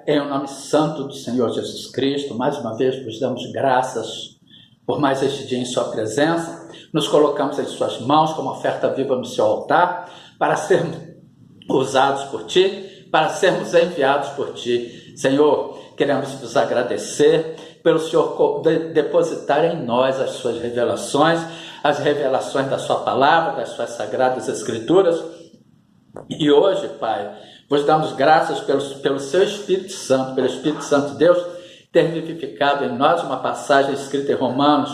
Em o nome santo do Senhor Jesus Cristo, mais uma vez vos damos graças por mais este dia em sua presença. Nos colocamos em suas mãos como oferta viva no seu altar, para sermos usados por ti, para sermos enviados por ti. Senhor, queremos vos agradecer pelo Senhor depositar em nós as suas revelações, as revelações da sua palavra, das suas sagradas escrituras. E hoje, Pai, vos damos graças pelo seu Espírito Santo, pelo Espírito Santo de Deus, ter vivificado em nós uma passagem escrita em Romanos,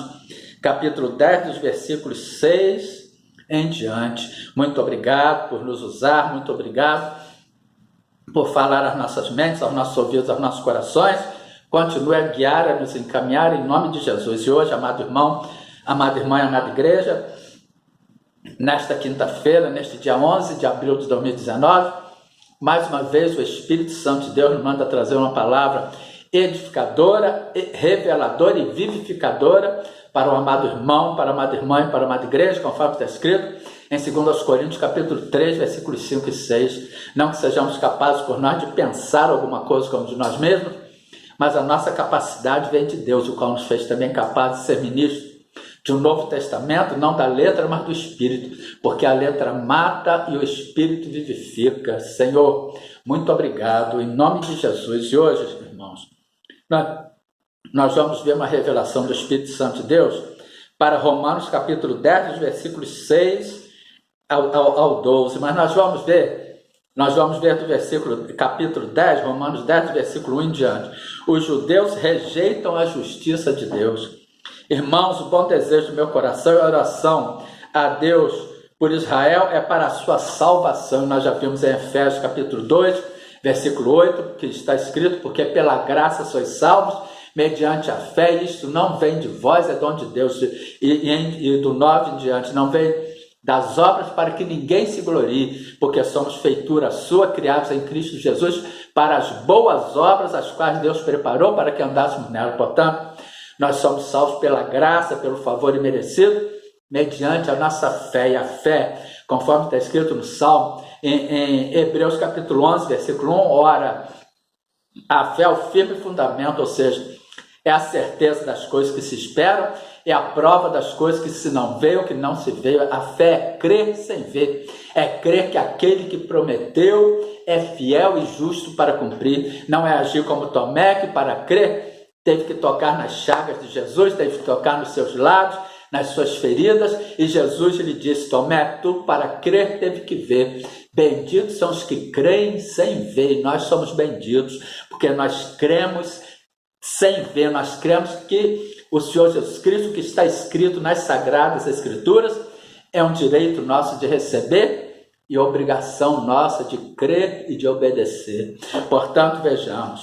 capítulo 10, dos versículos 6 em diante. Muito obrigado por nos usar, muito obrigado por falar às nossas mentes, aos nossos ouvidos, aos nossos corações. Continue a guiar, a nos encaminhar em nome de Jesus. E hoje, amado irmão, amada irmã e amada igreja, nesta quinta-feira, neste dia 11 de abril de 2019, mais uma vez o Espírito Santo de Deus nos manda trazer uma palavra edificadora, reveladora e vivificadora para o amado irmão, para a amada irmã e para a amada igreja, conforme está escrito em 2 Coríntios, capítulo 3, versículos 5 e 6. Não que sejamos capazes por nós de pensar alguma coisa como de nós mesmos, mas a nossa capacidade vem de Deus, o qual nos fez também capazes de ser ministros de um novo testamento, não da letra, mas do Espírito, porque a letra mata e o Espírito vivifica. Senhor, muito obrigado, em nome de Jesus. E hoje, irmãos, nós vamos ver uma revelação do Espírito Santo de Deus para Romanos capítulo 10, versículos 6 ao 12, mas nós vamos ver do versículo, capítulo 10, Romanos 10, versículo 1 em diante. Os judeus rejeitam a justiça de Deus. Irmãos, o bom desejo do meu coração e a oração a Deus por Israel é para a sua salvação. Nós já vimos em Efésios capítulo 2, versículo 8, que está escrito: porque pela graça sois salvos, mediante a fé, e isto não vem de vós, é dom de Deus. E do 9 em diante, não vem das obras para que ninguém se glorie, porque somos feitura sua, criados em Cristo Jesus, para as boas obras, as quais Deus preparou para que andássemos nela. Portanto, nós somos salvos pela graça, pelo favor imerecido, mediante a nossa fé. E a fé, conforme está escrito no Salmo, em Hebreus capítulo 11, versículo 1, ora, a fé é o firme fundamento, ou seja, é a certeza das coisas que se esperam, é a prova das coisas que se não vê ou que não se vê. A fé é crer sem ver, é crer que aquele que prometeu é fiel e justo para cumprir. Não é agir como Tomé, que para crer teve que tocar nas chagas de Jesus, teve que tocar nos seus lados, nas suas feridas, e Jesus lhe disse: Tomé, tu para crer teve que ver. Benditos são os que creem sem ver, e nós somos benditos, porque nós cremos sem ver, nós cremos que o Senhor Jesus Cristo, que está escrito nas Sagradas Escrituras, é um direito nosso de receber e obrigação nossa de crer e de obedecer. Portanto, vejamos,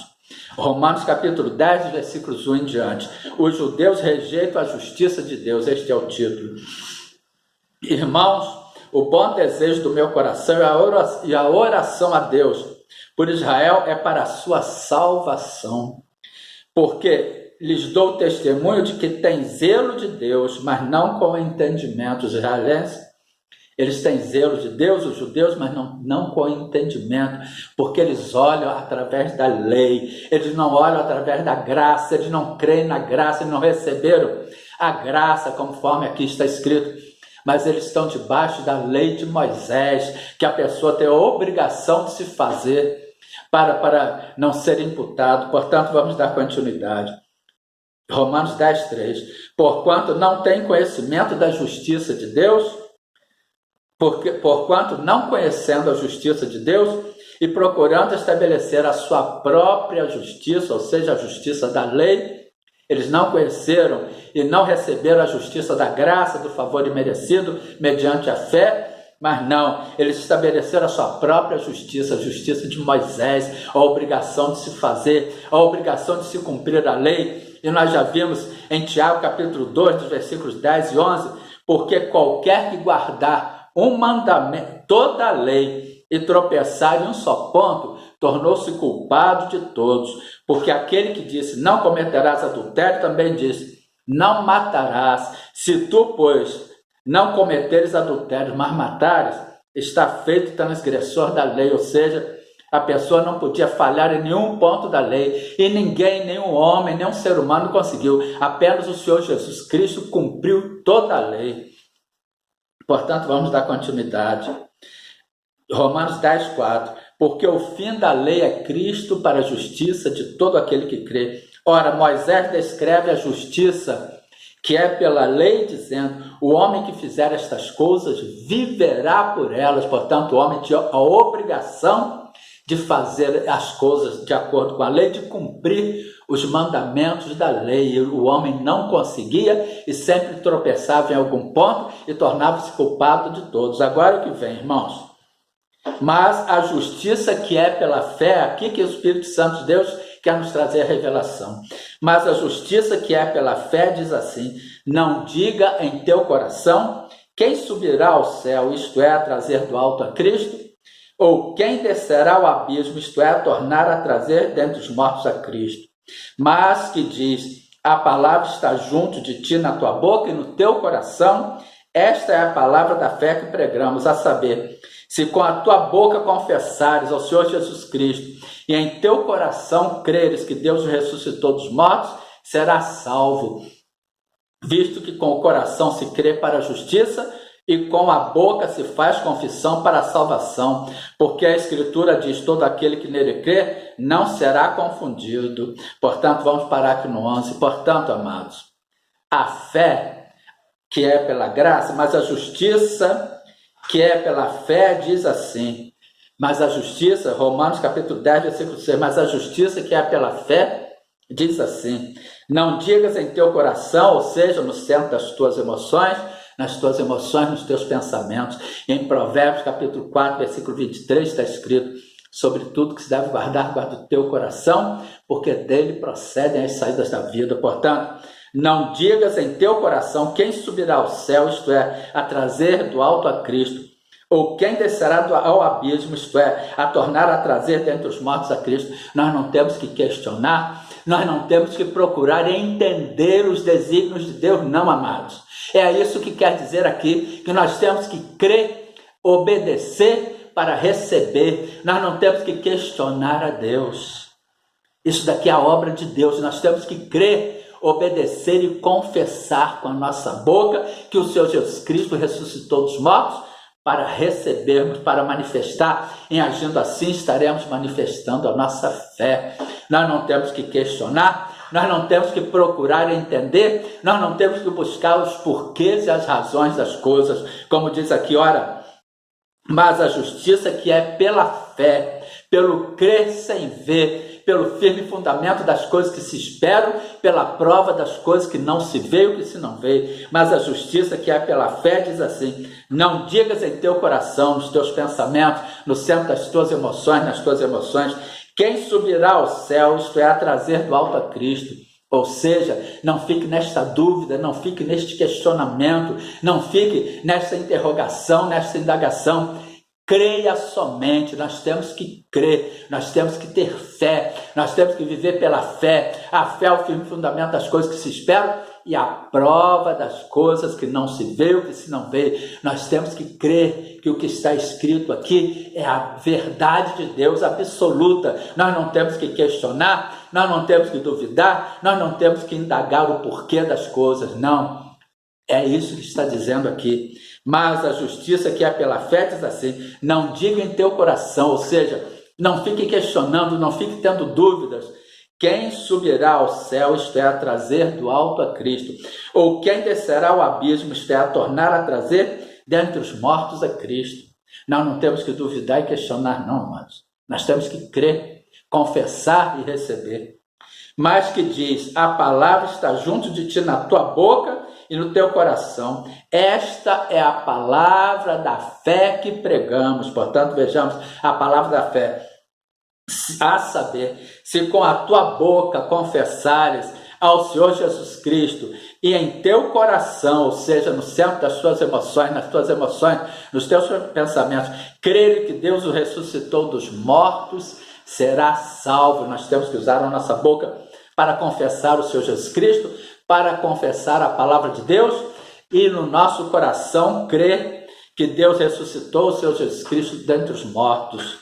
Romanos capítulo 10, versículos 1 em diante. Os judeus rejeitam a justiça de Deus. Este é o título. Irmãos, o bom desejo do meu coração e a oração a Deus por Israel é para a sua salvação, porque lhes dou testemunho de que tem zelo de Deus, mas não com entendimento. Os israelenses, eles têm zelo de Deus, os judeus, mas não com entendimento, porque eles olham através da lei, eles não olham através da graça, eles não creem na graça, eles não receberam a graça conforme aqui está escrito, mas eles estão debaixo da lei de Moisés, que a pessoa tem a obrigação de se fazer para não ser imputado. Portanto, vamos dar continuidade. Romanos 10, 3. Porquanto não tem conhecimento da justiça de Deus, porquanto não conhecendo a justiça de Deus e procurando estabelecer a sua própria justiça, ou seja, a justiça da lei, eles não conheceram e não receberam a justiça da graça, do favor imerecido, mediante a fé, mas não, eles estabeleceram a sua própria justiça, a justiça de Moisés, a obrigação de se fazer, a obrigação de se cumprir a lei. E nós já vimos em Tiago capítulo 2, dos versículos 10 e 11, porque qualquer que guardar um mandamento, toda a lei, e tropeçar em um só ponto, tornou-se culpado de todos. Porque aquele que disse, não cometerás adultério, também disse, não matarás. Se tu, pois, não cometeres adultério, mas matares, está feito transgressor da lei. Ou seja, A pessoa não podia falhar em nenhum ponto da lei, e ninguém, nenhum homem, nenhum ser humano conseguiu. Apenas o Senhor Jesus Cristo cumpriu toda a lei. Portanto, vamos dar continuidade. Romanos 10, 4. Porque o fim da lei é Cristo para a justiça de todo aquele que crê. Ora, Moisés descreve a justiça que é pela lei, dizendo: o homem que fizer estas coisas viverá por elas. Portanto, o homem tinha a obrigação de fazer as coisas de acordo com a lei, de cumprir os mandamentos da lei. O homem não conseguia e sempre tropeçava em algum ponto e tornava-se culpado de todos. Agora o que vem, irmãos? Mas a justiça que é pela fé, aqui que o Espírito Santo de Deus quer nos trazer a revelação. Mas a justiça que é pela fé diz assim: não diga em teu coração: quem subirá ao céu, isto é, a trazer do alto a Cristo? Ou quem descerá ao abismo, isto é, a tornar a trazer dentre os mortos a Cristo? Mas que diz: a palavra está junto de ti, na tua boca e no teu coração. Esta é a palavra da fé que pregamos, a saber, se com a tua boca confessares ao Senhor Jesus Cristo e em teu coração creres que Deus o ressuscitou dos mortos, serás salvo, visto que com o coração se crê para a justiça e com a boca se faz confissão para a salvação, porque a Escritura diz: todo aquele que nele crê não será confundido. Portanto, vamos parar aqui no 11. Portanto, amados, a fé que é pela graça, mas a justiça que é pela fé diz assim, mas a justiça, Romanos capítulo 10, versículo 6, mas a justiça que é pela fé diz assim: não digas em teu coração, ou seja, no centro das tuas emoções, nas tuas emoções, nos teus pensamentos. Em Provérbios capítulo 4, versículo 23 está escrito: sobre tudo que se deve guardar, guarda o teu coração, porque dele procedem as saídas da vida. Portanto, não digas em teu coração: quem subirá ao céu, isto é, a trazer do alto a Cristo, ou quem descerá ao abismo, isto é, a tornar a trazer dentre os mortos a Cristo. Nós não temos que questionar, nós não temos que procurar entender os desígnios de Deus, não, amados. É isso que quer dizer aqui, que nós temos que crer, obedecer para receber. Nós não temos que questionar a Deus. Isso daqui é a obra de Deus. Nós temos que crer, obedecer e confessar com a nossa boca que o Senhor Jesus Cristo ressuscitou dos mortos, para recebermos, para manifestar. Em agindo assim, estaremos manifestando a nossa fé. Nós não temos que questionar, nós não temos que procurar entender, nós não temos que buscar os porquês e as razões das coisas. Como diz aqui, ora, mas a justiça que é pela fé, pelo crer sem ver, pelo firme fundamento das coisas que se esperam, pela prova das coisas que não se vê ou que se não vê. Mas a justiça que é pela fé diz assim: não digas em teu coração, nos teus pensamentos, no centro das tuas emoções, nas tuas emoções, quem subirá ao céu, isto é, a trazer do alto a Cristo. Ou seja, não fique nesta dúvida, não fique neste questionamento, não fique nesta interrogação, nesta indagação. Creia somente. Nós temos que crer, nós temos que ter fé, nós temos que viver pela fé. A fé é o firme fundamento das coisas que se esperam e a prova das coisas que não se vê ou que se não vê. Nós temos que crer que o que está escrito aqui é a verdade de Deus absoluta. Nós não temos que questionar, nós não temos que duvidar, nós não temos que indagar o porquê das coisas, não. É isso que está dizendo aqui. Mas a justiça que é pela fé diz assim: não diga em teu coração, ou seja, não fique questionando, não fique tendo dúvidas, quem subirá ao céu, isto é, a trazer do alto a Cristo, ou quem descerá ao abismo, isto é, a tornar a trazer dentre os mortos a Cristo. Nós não temos que duvidar e questionar, não, amados. Nós temos que crer, confessar e receber. Mas que diz: a palavra está junto de ti, na tua boca e no teu coração. Esta é a palavra da fé que pregamos. Portanto, vejamos a palavra da fé. A saber, se com a tua boca confessares ao Senhor Jesus Cristo e em teu coração, ou seja, no centro das tuas emoções, nas tuas emoções, nos teus pensamentos, crer que Deus o ressuscitou dos mortos, será salvo. Nós temos que usar a nossa boca para confessar o Senhor Jesus Cristo, para confessar a palavra de Deus e no nosso coração crer que Deus ressuscitou o Senhor Jesus Cristo dentre os mortos.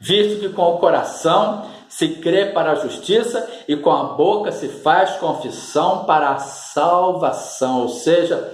visto que com o coração se crê para a justiça e com a boca se faz confissão para a salvação. Ou seja,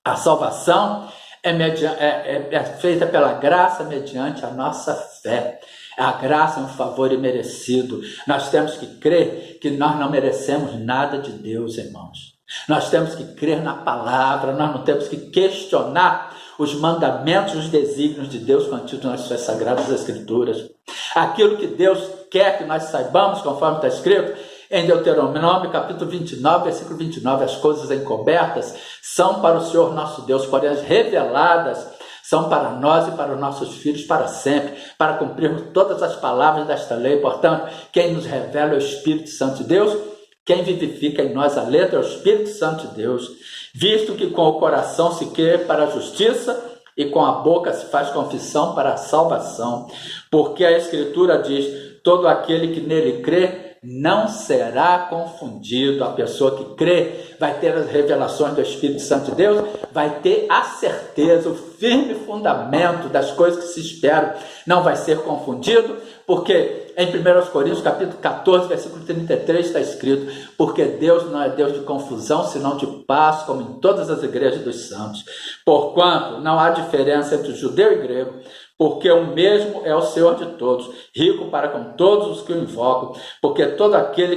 a salvação é feita pela graça mediante a nossa fé. A graça é um favor imerecido. Nós temos que crer que nós não merecemos nada de Deus, irmãos. Nós temos que crer na palavra, nós não temos que questionar os mandamentos, os desígnios de Deus contidos nas suas sagradas escrituras. Aquilo que Deus quer que nós saibamos, conforme está escrito em Deuteronômio, capítulo 29, versículo 29, as coisas encobertas são para o Senhor nosso Deus, porém as reveladas são para nós e para os nossos filhos para sempre, para cumprirmos todas as palavras desta lei. Portanto, quem nos revela é o Espírito Santo de Deus, quem vivifica em nós a letra é o Espírito Santo de Deus, visto que com o coração se crê para a justiça e com a boca se faz confissão para a salvação, porque a Escritura diz, todo aquele que nele crê não será confundido. A pessoa que crê vai ter as revelações do Espírito Santo de Deus, vai ter a certeza, o firme fundamento das coisas que se esperam, não vai ser confundido, porque em 1 Coríntios capítulo 14, versículo 33 está escrito, porque Deus não é Deus de confusão, senão de paz, como em todas as igrejas dos santos. Porquanto não há diferença entre judeu e grego, porque o mesmo é o Senhor de todos, rico para com todos os que o invocam, porque todo aquele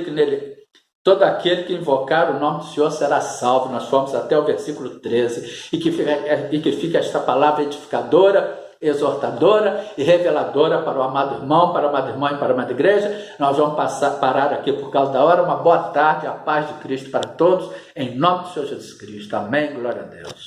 que invocar o nome do Senhor será salvo. Nós fomos até o versículo 13, e que fica esta palavra edificadora, exortadora e reveladora para o amado irmão, para a amada irmã e para a amada igreja. Nós vamos parar aqui por causa da hora. Uma boa tarde, a paz de Cristo para todos, em nome do Senhor Jesus Cristo. Amém, glória a Deus.